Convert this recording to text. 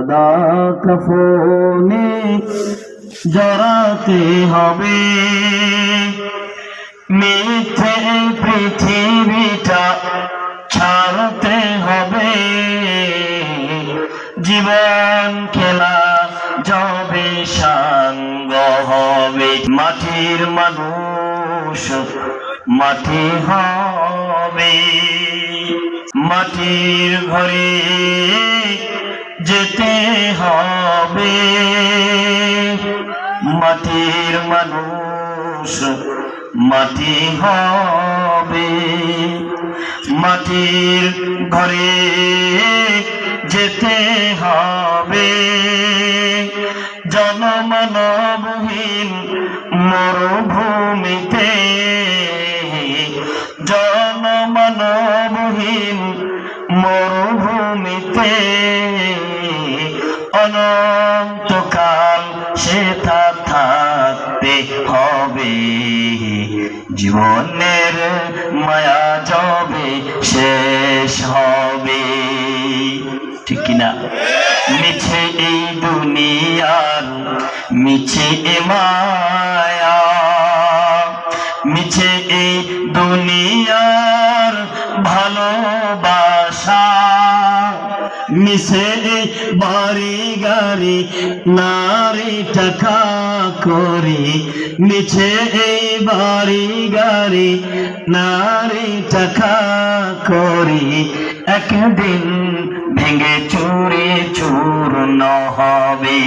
সাদা কাফনে জড়াতে হবে, মিথ্যে পৃথিবীটা ছাড়তে হবে, জীবন খেলা যাবে সাঙ্গ হবে। মাটির মানুষ মাটি হবে, মাটির ঘরে যেতে হবে, মাটির মানুষ মাটি হবে, মাটির ঘরে যেতে হবে। জনমানবহীন মরুভূমিতে, জনমানবহীন মরুভূমিতে অনন্তকাল সেটা থাকতে হবে, জীবনের মায়া যবে শেষ হবে। ঠিক কিনা? মিছে এই দুনিয়ার মিছে এ মায়া, মিছে এই দুনিয়ার ভালোবাসা, মিছে এই বাড়ি গাড়ি নারী টাকা করি, মিছে এই বাড়ি গাড়ি নারী টাকা করি, একদিন ভেঙে চুরে চূর্ণ হবে।